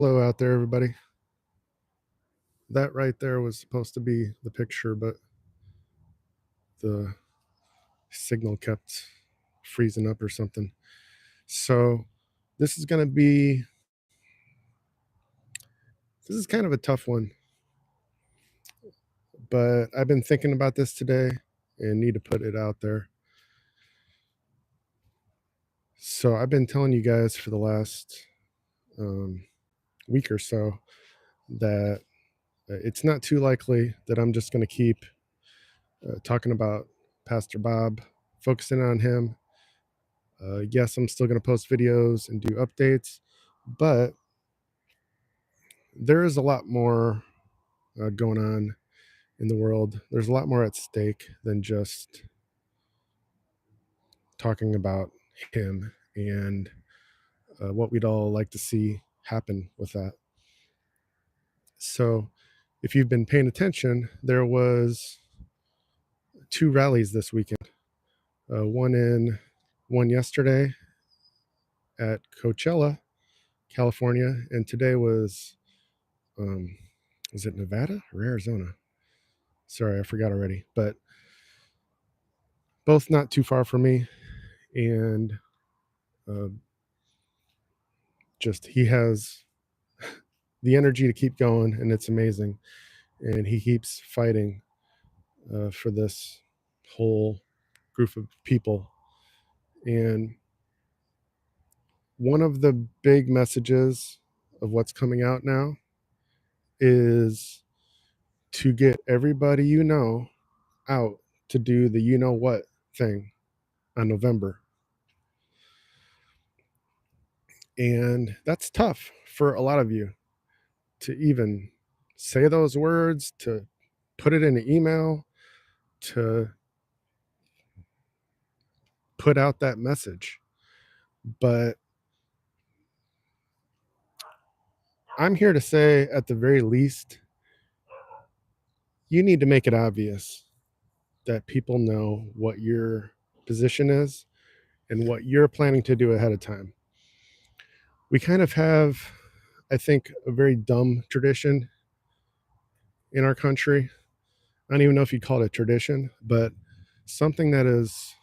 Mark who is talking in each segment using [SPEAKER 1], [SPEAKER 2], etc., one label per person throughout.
[SPEAKER 1] Hello out there, everybody. That right there was supposed to be the picture, but the signal kept freezing up or something. So this is going to be, this is kind of a tough one, but I've been thinking about this today and need to put it out there. So I've been telling you guys for the last week or so that it's not too likely that I'm just going to keep talking about Pastor Bob, focusing on him. Yes, I'm still going to post videos and do updates, but there is a lot more going on in the world. There's a lot more at stake than just talking about him and what we'd all like to see happen with that. So if you've been paying attention, there was 2 rallies this weekend. One yesterday at Coachella, California, and today was it Nevada or Arizona? Sorry, I forgot already. But both not too far from me, and just he has the energy to keep going, and it's amazing. And he keeps fighting for this whole group of people. And one of the big messages of what's coming out now is to get everybody you know out to do the you know what thing on November. And that's tough for a lot of you to even say those words, to put it in an email, to put out that message. But I'm here to say, at the very least, you need to make it obvious that people know what your position is and what you're planning to do ahead of time. We kind of have, I think, a very dumb tradition in our country. I don't even know if you'd call it a tradition, but something that is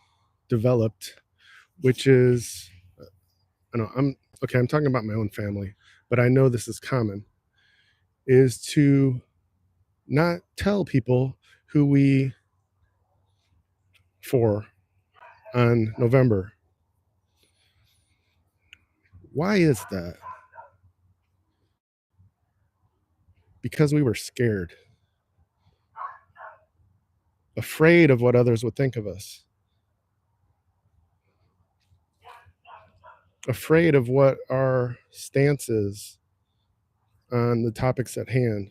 [SPEAKER 1] developed, which is, I know I'm talking about my own family, but I know this is common, is to not tell people who we for on November. Why is that? Because we were scared, afraid of what others would think of us, afraid of what our stance is on the topics at hand.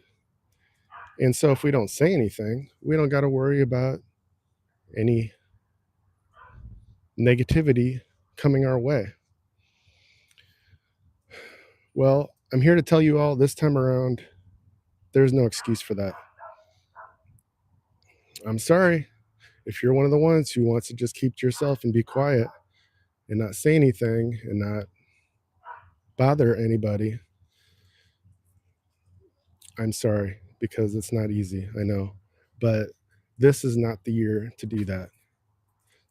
[SPEAKER 1] And so if we don't say anything, we don't got to worry about any negativity coming our way. Well, I'm here to tell you all this time around, there's no excuse for that. I'm sorry if you're one of the ones who wants to just keep to yourself and be quiet and not say anything and not bother anybody. I'm sorry, because it's not easy, I know. But this is not the year to do that.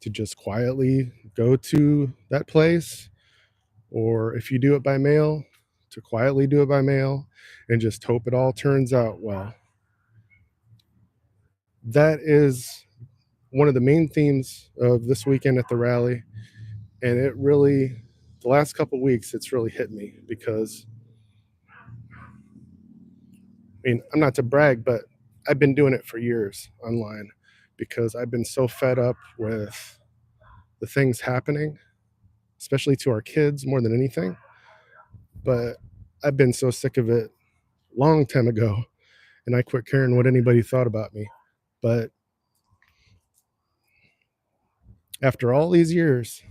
[SPEAKER 1] To just quietly go to that place, or if you do it by mail, to quietly do it by mail and just hope it all turns out well. That is one of the main themes of this weekend at the rally. And it really, the last couple of weeks, it's really hit me because, I mean, I'm not to brag, but I've been doing it for years online because I've been so fed up with the things happening, especially to our kids more than anything. But I've been so sick of it long time ago, and I quit caring what anybody thought about me. But after all these years,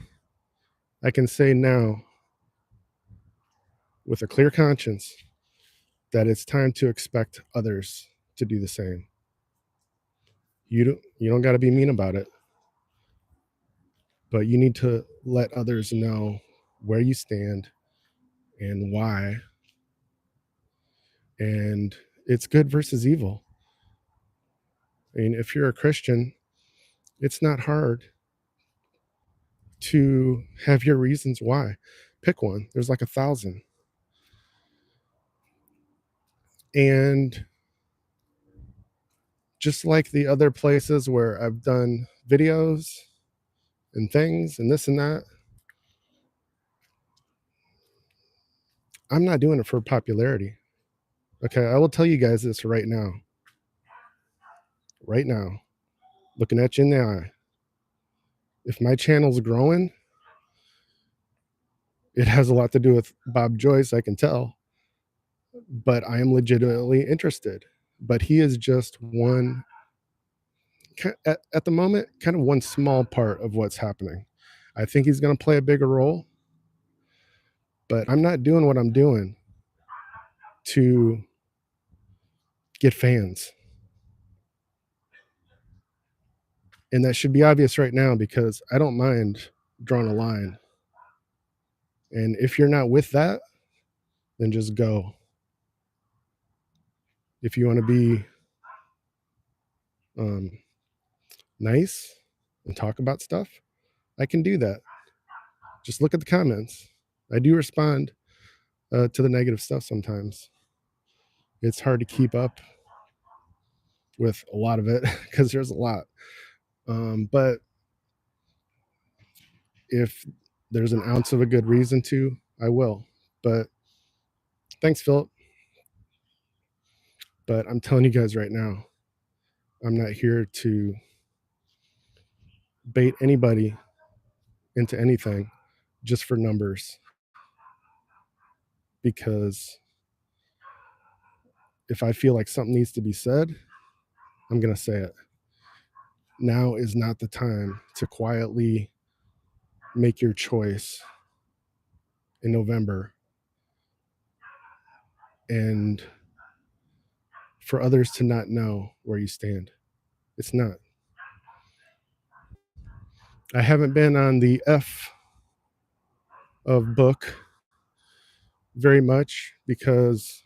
[SPEAKER 1] I can say now with a clear conscience that it's time to expect others to do the same. You don't got to be mean about it, but you need to let others know where you stand and why, And it's good versus evil. I mean, if you're a Christian, it's not hard to have your reasons why. Pick one. There's like 1,000. And just like the other places where I've done videos and things and this and that, I'm not doing it for popularity. Okay, I will tell you guys this right now. Right now, looking at you in the eye. If my channel's growing, it has a lot to do with Bob Joyce, I can tell. But I am legitimately interested. But he is just one, at the moment, kind of one small part of what's happening. I think he's going to play a bigger role, but I'm not doing what I'm doing to get fans. And that should be obvious right now because I don't mind drawing a line. And if you're not with that, then just go. If you want to be nice and talk about stuff, I can do that. Just look at the comments. I do respond to the negative stuff sometimes. It's hard to keep up with a lot of it because there's a lot. But if there's an ounce of a good reason to, I will. But thanks, Philip. But I'm telling you guys right now, I'm not here to bait anybody into anything just for numbers. Because if I feel like something needs to be said, I'm going to say it. Now is not the time to quietly make your choice in November and for others to not know where you stand. It's not. I haven't been on the F of book very much because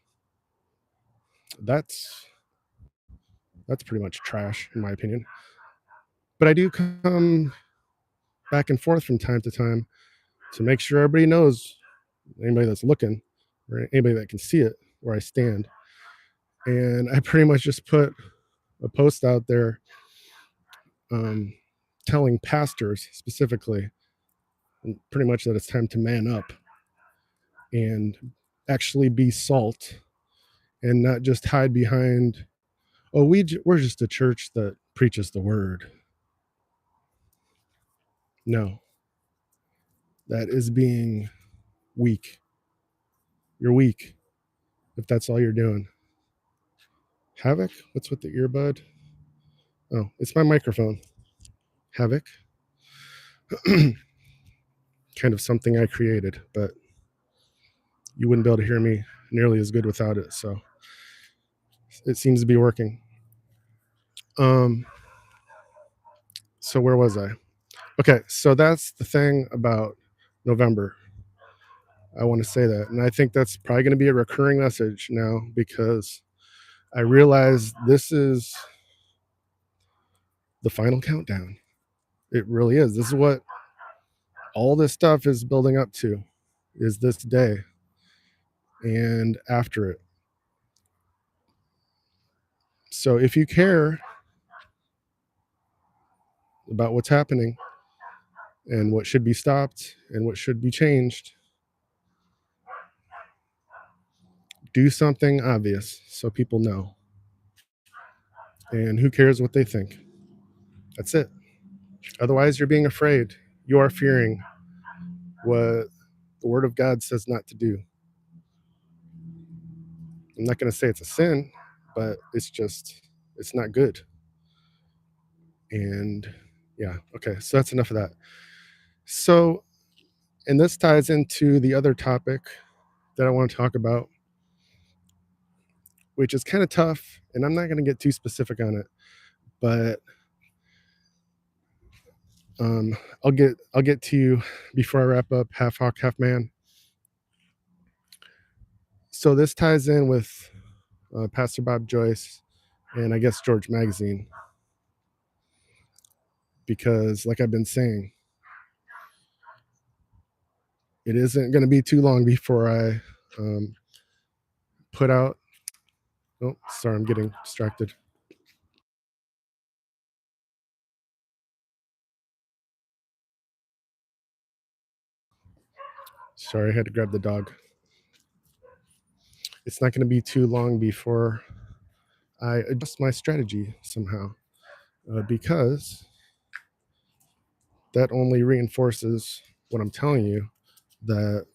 [SPEAKER 1] that's pretty much trash in my opinion. But I do come back and forth from time to time to make sure everybody knows, anybody that's looking or anybody that can see it, where I stand. And I pretty much just put a post out there telling pastors specifically pretty much that it's time to man up and actually be salt and not just hide behind, oh, we're just a church that preaches the word. No, that is being weak. You're weak if that's all you're doing. Havoc? What's with the earbud? Oh, it's my microphone. Havoc. Kind of something I created, but you wouldn't be able to hear me nearly as good without it. So it seems to be working. So where was I? Okay, so that's the thing about November. I want to say that. And I think that's probably going to be a recurring message now because I realize this is the final countdown. It really is. This is what all this stuff is building up to, is this day and after it. So if you care about what's happening and what should be stopped and what should be changed, do something obvious so people know. And who cares what they think? That's it. Otherwise, you're being afraid. You are fearing what the Word of God says not to do. I'm not going to say it's a sin, but it's not good. And yeah, okay, so that's enough of that. So, and this ties into the other topic that I want to talk about, which is kind of tough, and I'm not going to get too specific on it, but I'll get to you before I wrap up. Half hawk, half man. So this ties in with Pastor Bob Joyce, and I guess George Magazine, because like I've been saying, it isn't going to be too long before I put out. Oh, sorry, I'm getting distracted. Sorry, I had to grab the dog. It's not going to be too long before I adjust my strategy somehow, because that only reinforces what I'm telling you, that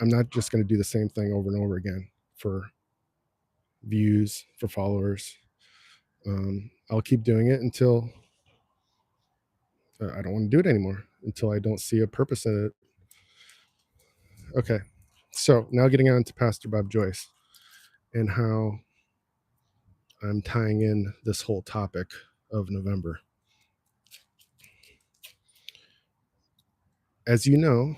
[SPEAKER 1] I'm not just going to do the same thing over and over again for views, for followers. I'll keep doing it until I don't want to do it anymore, until I don't see a purpose in it. Okay, so now getting on to Pastor Bob Joyce and how I'm tying in this whole topic of November. As you know,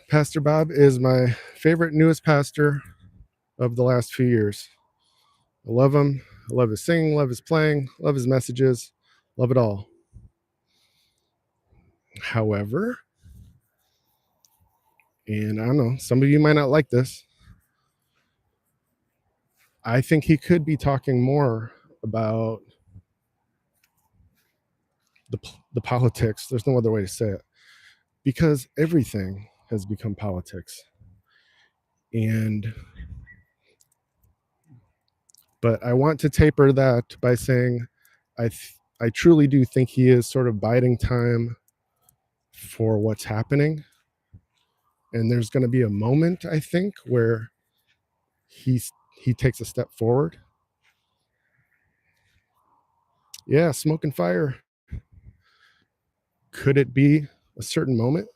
[SPEAKER 1] Pastor Bob is my favorite newest pastor of the last few years. I love him. I love his singing, love his playing, love his messages, love it all. However, and I don't know, some of you might not like this, I think he could be talking more about the politics. There's no other way to say it, because everything has become politics. But I want to taper that by saying I truly do think he is sort of biding time for what's happening. And there's going to be a moment, I think, where he takes a step forward. Yeah, smoke and fire. Could it be a certain moment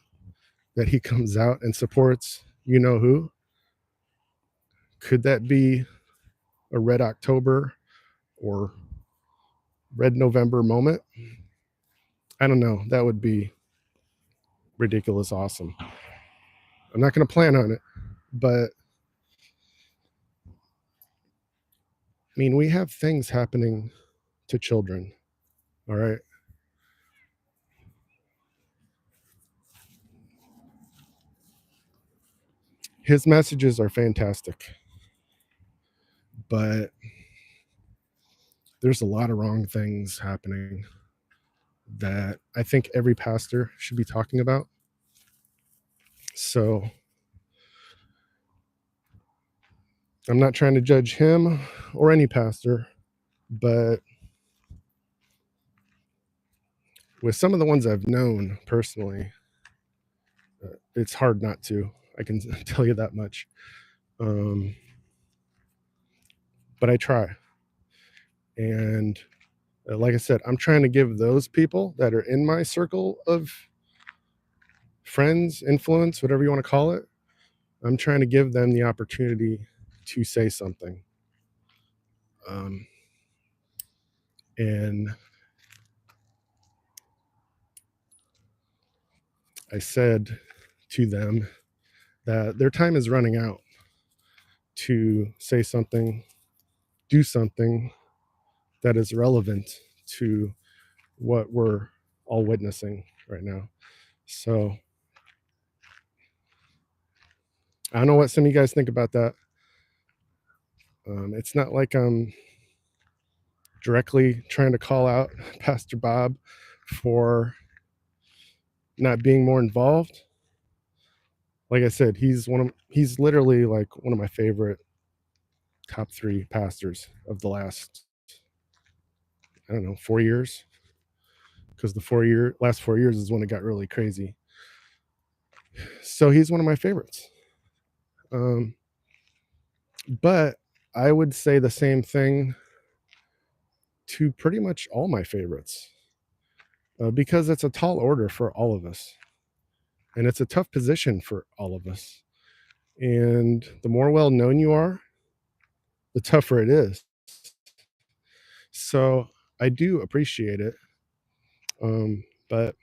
[SPEAKER 1] that he comes out and supports you know who? Could that be a Red October or Red November moment? I don't know. That would be ridiculous awesome. I'm not going to plan on it, but I mean, we have things happening to children, all right? His messages are fantastic, but there's a lot of wrong things happening that I think every pastor should be talking about. So I'm not trying to judge him or any pastor, but with some of the ones I've known personally, it's hard not to. I can tell you that much. But I try. And like I said, I'm trying to give those people that are in my circle of friends, influence, whatever you want to call it, I'm trying to give them the opportunity to say something. And I said to them that their time is running out to say something, do something that is relevant to what we're all witnessing right now. So I don't know what some of you guys think about that. It's not like I'm directly trying to call out Pastor Bob for not being more involved. Like I said, he's literally like one of my favorite top 3 pastors of the last, I don't know, 4 years, because the last 4 years is when it got really crazy. So he's one of my favorites. But I would say the same thing to pretty much all my favorites, because it's a tall order for all of us, and it's a tough position for all of us. And the more well known you are, the tougher it is. So I do appreciate it, but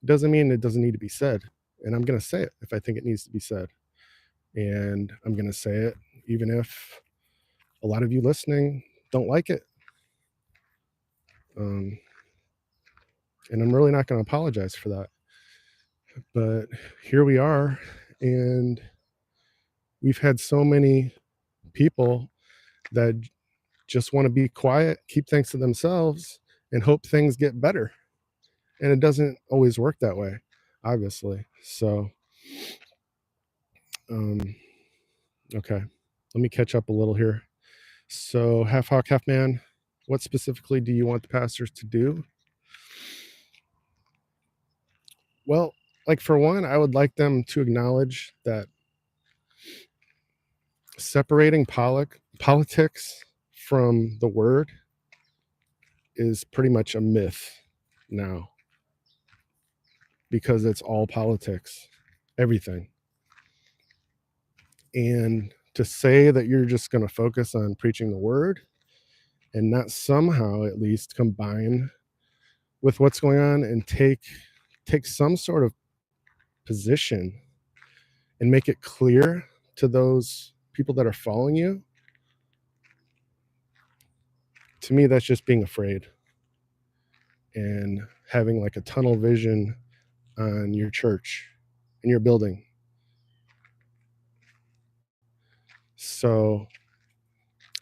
[SPEAKER 1] it doesn't mean it doesn't need to be said. And I'm going to say it if I think it needs to be said. And I'm going to say it, even if a lot of you listening don't like it. And I'm really not going to apologize for that. But here we are, and we've had so many people that just want to be quiet, keep things to themselves, and hope things get better. And it doesn't always work that way, obviously. So, okay, let me catch up a little here. So, half hawk, half man, what specifically do you want the pastors to do? Well, like for one, I would like them to acknowledge that separating politics from the word is pretty much a myth now, because it's all politics, everything. And to say that you're just going to focus on preaching the word and not somehow at least combine with what's going on and take some sort of position and make it clear to those people that are following you, to me, that's just being afraid and having like a tunnel vision on your church and your building. So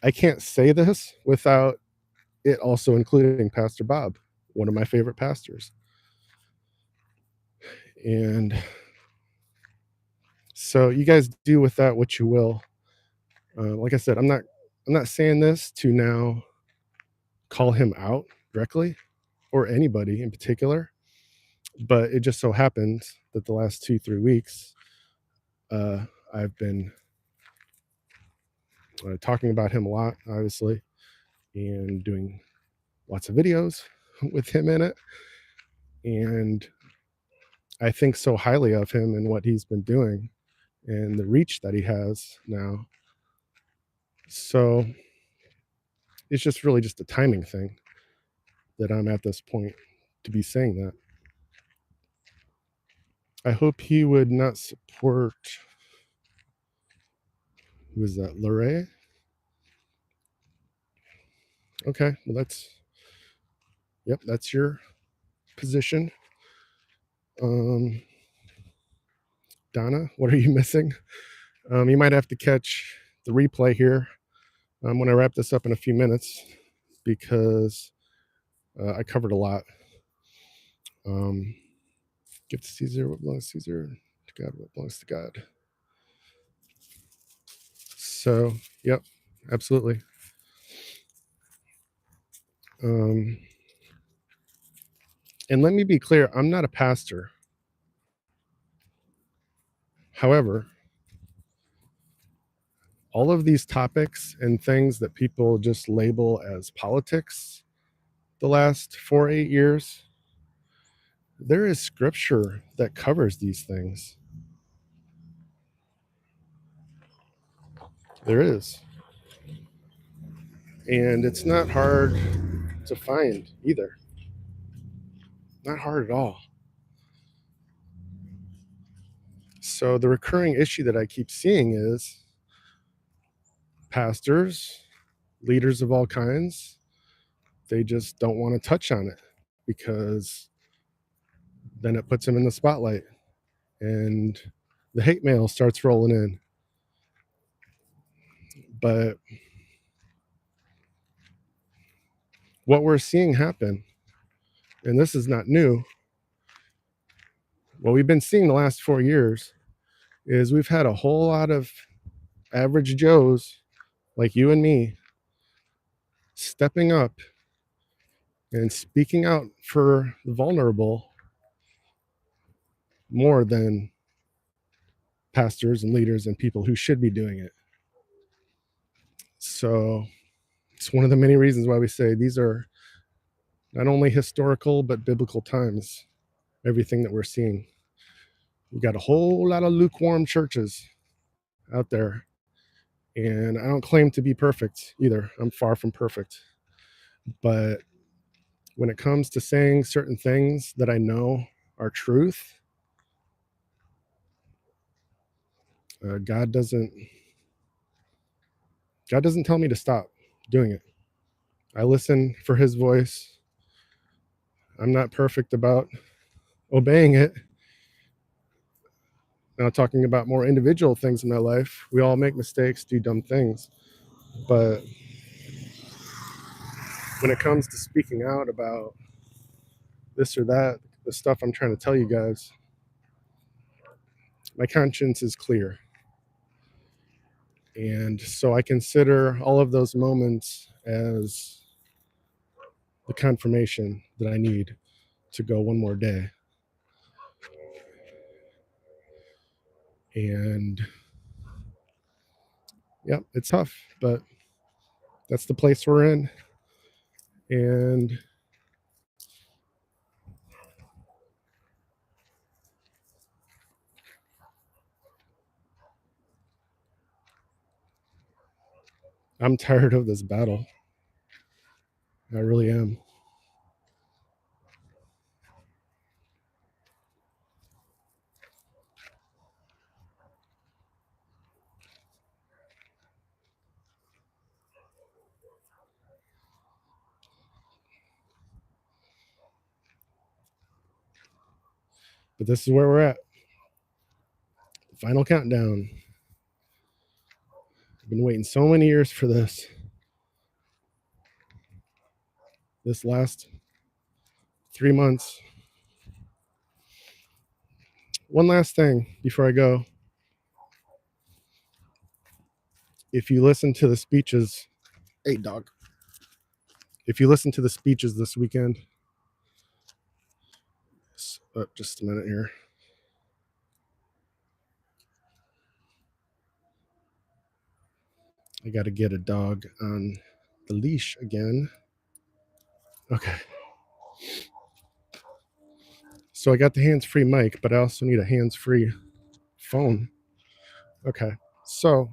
[SPEAKER 1] I can't say this without it also including Pastor Bob, one of my favorite pastors. And so you guys do with that what you will. Like I said, I'm not saying this to now call him out directly or anybody in particular, but it just so happens that the last 2-3 weeks, I've been talking about him a lot, obviously, and doing lots of videos with him in it. And I think so highly of him and what he's been doing and the reach that he has now. So it's just really just a timing thing that I'm at this point to be saying that. I hope he would not support, who was that, Lorray? Okay, well that's your position. Donna, what are you missing? You might have to catch the replay here when I wrap this up in a few minutes, because I covered a lot. Give to Caesar what belongs to Caesar, to God what belongs to God. So, yep, absolutely. And let me be clear, I'm not a pastor. However, all of these topics and things that people just label as politics the last 4-8 years, there is scripture that covers these things. There is. And it's not hard to find either. Not hard at all. So the recurring issue that I keep seeing is pastors, leaders of all kinds, they just don't want to touch on it because then it puts them in the spotlight and the hate mail starts rolling in. But what we're seeing happen, and this is not new, what we've been seeing the last 4 years is we've had a whole lot of average Joes like you and me stepping up and speaking out for the vulnerable more than pastors and leaders and people who should be doing it. So it's one of the many reasons why we say these are not only historical but biblical times, everything that we're seeing. We've got a whole lot of lukewarm churches out there, and I don't claim to be perfect either. I'm far from perfect. But when it comes to saying certain things that I know are truth, God doesn't tell me to stop doing it. I listen for his voice. I'm not perfect about obeying it. Now, talking about more individual things in my life, we all make mistakes, do dumb things. But when it comes to speaking out about this or that, the stuff I'm trying to tell you guys, my conscience is clear. And so I consider all of those moments as the confirmation that I need to go one more day. And yeah, it's tough, but that's the place we're in. And I'm tired of this battle. I really am. But this is where we're at. Final countdown. I've been waiting so many years for this. This last 3 months. One last thing before I go. If you listen to the speeches, hey dog. If you listen to the speeches this weekend, just a minute here. I got to get a dog on the leash again. Okay. So I got the hands-free mic, but I also need a hands-free phone. Okay. So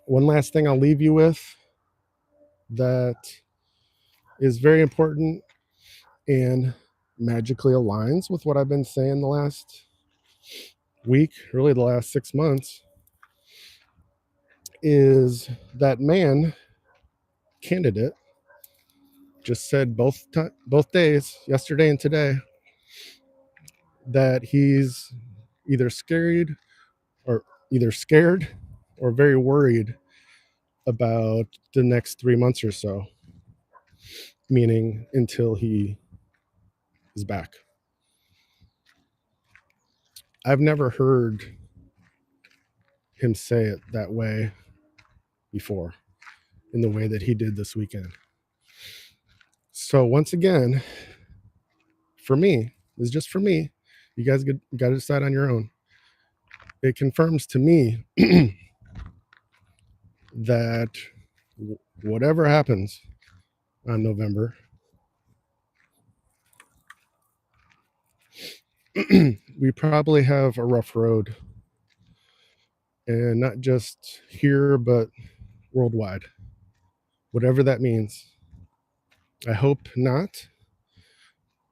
[SPEAKER 1] one last thing I'll leave you with that is very important and magically aligns with what I've been saying the last week, really the last 6 months, is that man candidate just said both days, yesterday and today, that he's either scared or very worried about the next 3 months or so, meaning until he is back. I've never heard him say it that way before, in the way that he did this weekend. So once again, for me, it's just for me. You guys got to decide on your own. It confirms to me that whatever happens on November, we probably have a rough road, and not just here, but worldwide, whatever that means. I hope not,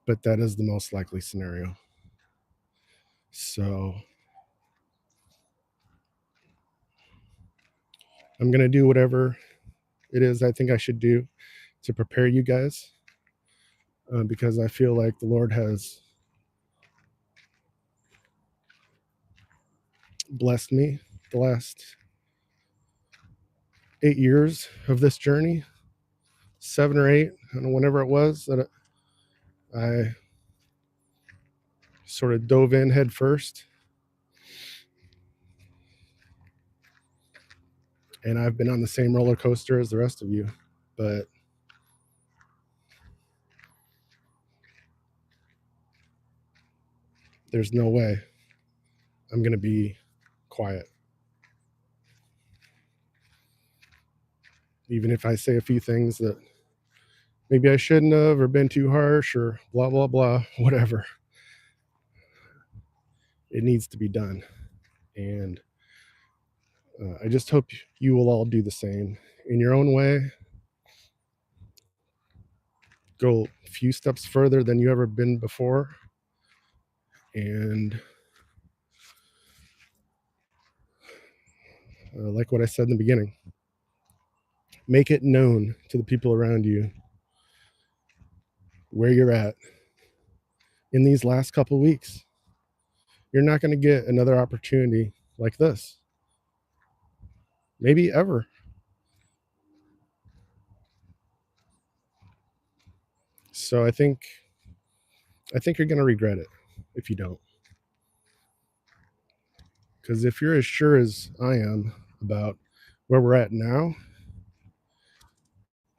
[SPEAKER 1] but that is the most likely scenario. So I'm going to do whatever it is I think I should do to prepare you guys, because I feel like the Lord has blessed me the last 8 years of this journey, 7 or 8, I don't know, whenever it was that I sort of dove in head first. And I've been on the same roller coaster as the rest of you, but there's no way I'm going to be quiet. Even if I say a few things that maybe I shouldn't have, or been too harsh, or blah, blah, blah, whatever. It needs to be done. And I just hope you will all do the same in your own way. Go a few steps further than you ever been before. And like what I said in the beginning, make it known to the people around you where you're at in these last couple weeks. You're not going to get another opportunity like this, maybe ever. So I think you're going to regret it if you don't. Because if you're as sure as I am about where we're at now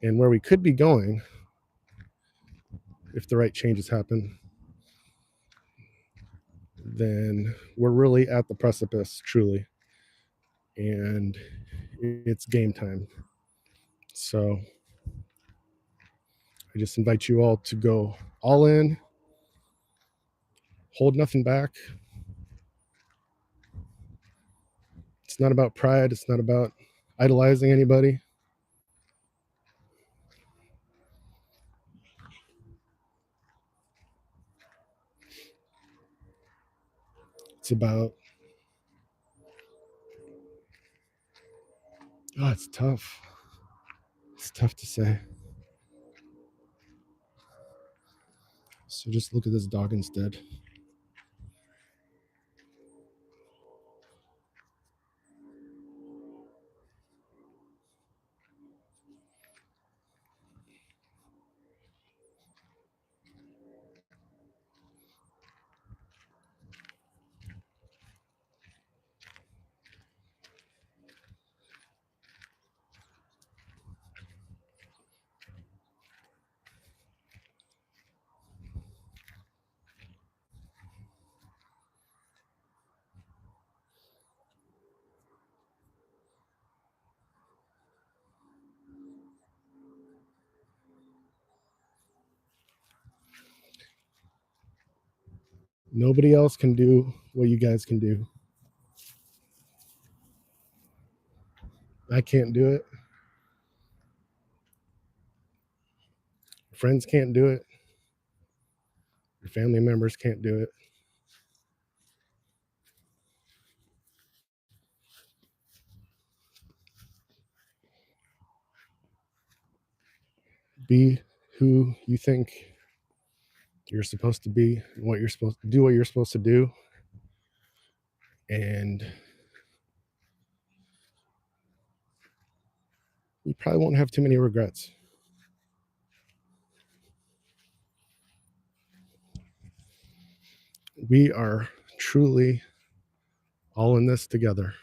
[SPEAKER 1] and where we could be going if the right changes happen, then we're really at the precipice, truly. And it's game time. So I just invite you all to go all in, hold nothing back. It's not about pride. It's not about idolizing anybody. It's about, oh, it's tough. It's tough to say. So just look at this dog instead. Nobody else can do what you guys can do. I can't do it. Friends can't do it. Your family members can't do it. Be who you think you're supposed to be, and what you're supposed to do, what you're supposed to do. And you probably won't have too many regrets. We are truly all in this together.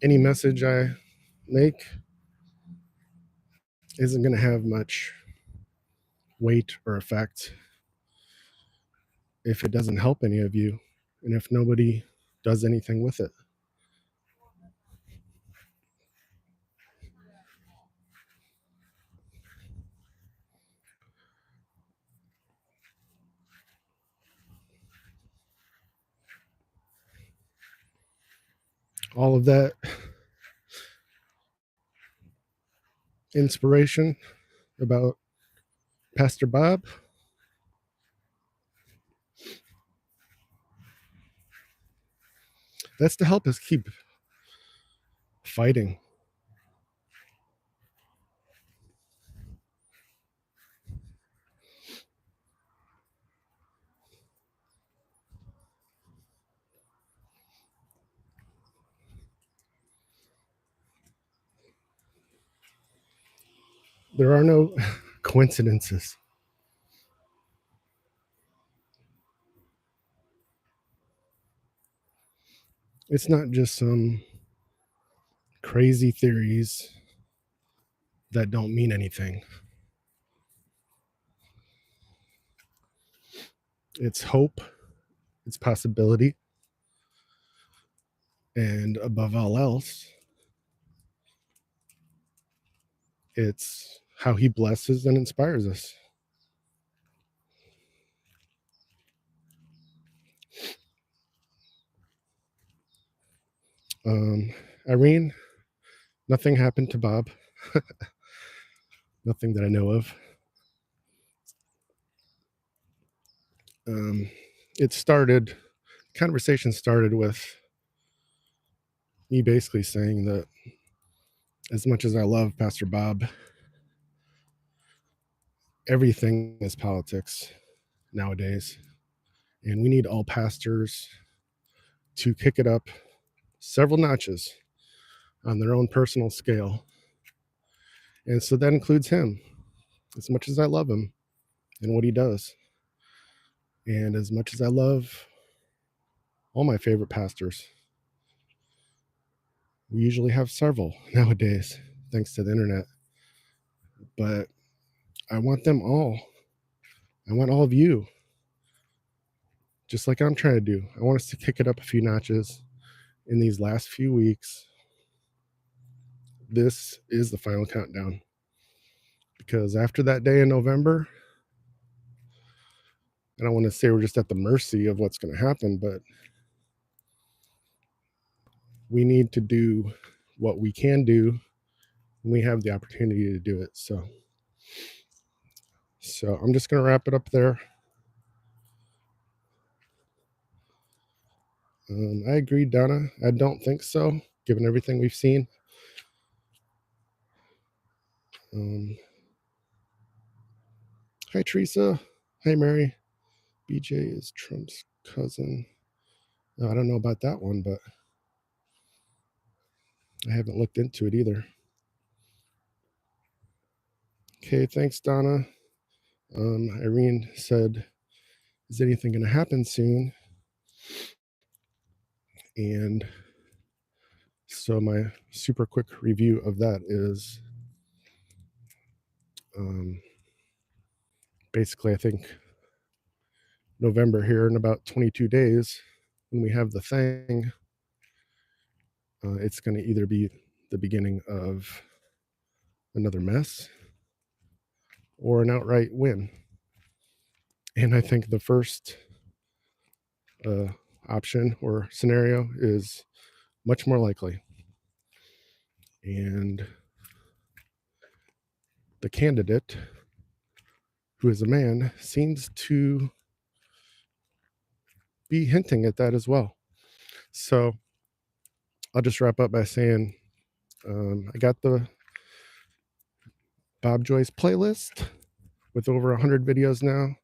[SPEAKER 1] Any message I make isn't going to have much weight or effect if it doesn't help any of you and if nobody does anything with it. All of that inspiration about Pastor Bob, that's to help us keep fighting. There are no coincidences. It's not just some crazy theories that don't mean anything. It's hope, it's possibility, and above all else, it's how he blesses and inspires us. Irene, nothing happened to Bob. Nothing that I know of. Conversation started with me basically saying that as much as I love Pastor Bob, everything is politics nowadays. And we need all pastors to kick it up several notches on their own personal scale. And so that includes him, as much as I love him and what he does. And as much as I love all my favorite pastors, we usually have several nowadays, thanks to the internet. But I want them all. I want all of you, just like I'm trying to do. I want us to kick it up a few notches in these last few weeks. This is the final countdown. Because after that day in November, I don't want to say we're just at the mercy of what's going to happen, but we need to do what we can do when we have the opportunity to do it. So I'm just going to wrap it up there. I agree, Donna. I don't think so, given everything we've seen. Hi, Teresa. Hi, Mary. BJ is Trump's cousin. No, I don't know about that one, but I haven't looked into it either. Okay, thanks, Donna. Irene said, is anything going to happen soon? And so my super quick review of that is basically, I think November here in about 22 days, when we have the thing, it's going to either be the beginning of another mess or an outright win. And I think the first option or scenario is much more likely. And the candidate, who is a man, seems to be hinting at that as well. So I'll just wrap up by saying I got the Bob Joyce playlist with over 100 videos now.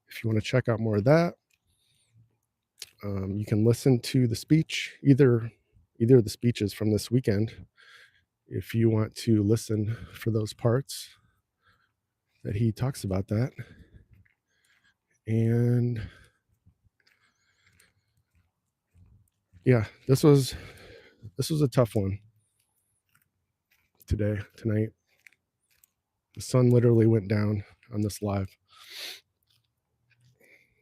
[SPEAKER 1] If you want to check out more of that, you can listen to the speech, either of the speeches from this weekend, if you want to listen for those parts that he talks about that. And yeah, this was a tough one tonight. The sun literally went down on this live.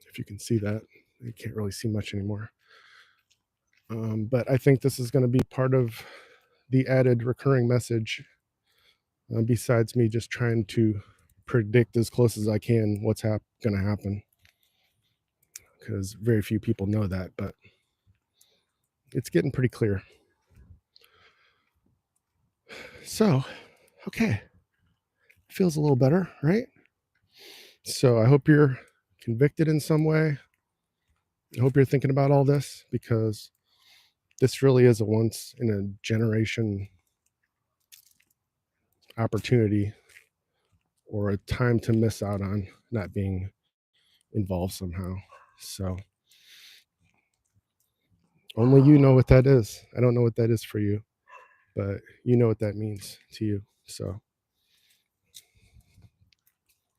[SPEAKER 1] If you can see that, you can't really see much anymore. But I think this is going to be part of the added recurring message, besides me just trying to predict as close as I can what's going to happen, because very few people know that, but it's getting pretty clear. So, okay, feels a little better, right? So I hope you're convicted in some way. I hope you're thinking about all this, because this really is a once in a generation opportunity, or a time to miss out on not being involved somehow. So only you know what that is. I don't know what that is for you, but you know what that means to you. So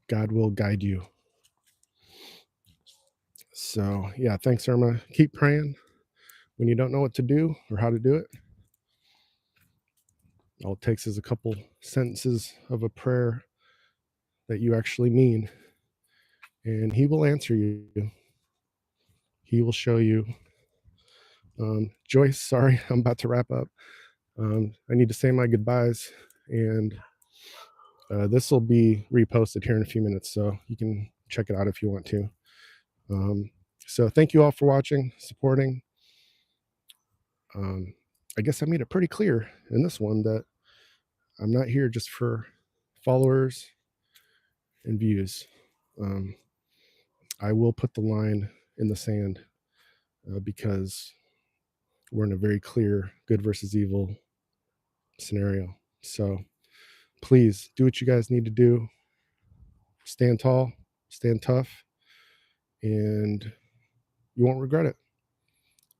[SPEAKER 1] God will guide you. So yeah, thanks, Irma. Keep praying when you don't know what to do or how to do it. All it takes is a couple sentences of a prayer that you actually mean, and he will answer you. He will show you. Joyce, sorry, I'm about to wrap up. I need to say my goodbyes, and this will be reposted here in a few minutes, so you can check it out if you want to. So thank you all for watching, supporting. I guess I made it pretty clear in this one that I'm not here just for followers and views. I will put the line in the sand because we're in a very clear good versus evil scenario. So please do what you guys need to do. Stand tall, stand tough, and you won't regret it.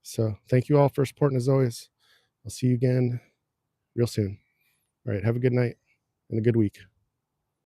[SPEAKER 1] So thank you all for supporting as always. I'll see you again real soon. All right. Have a good night and a good week.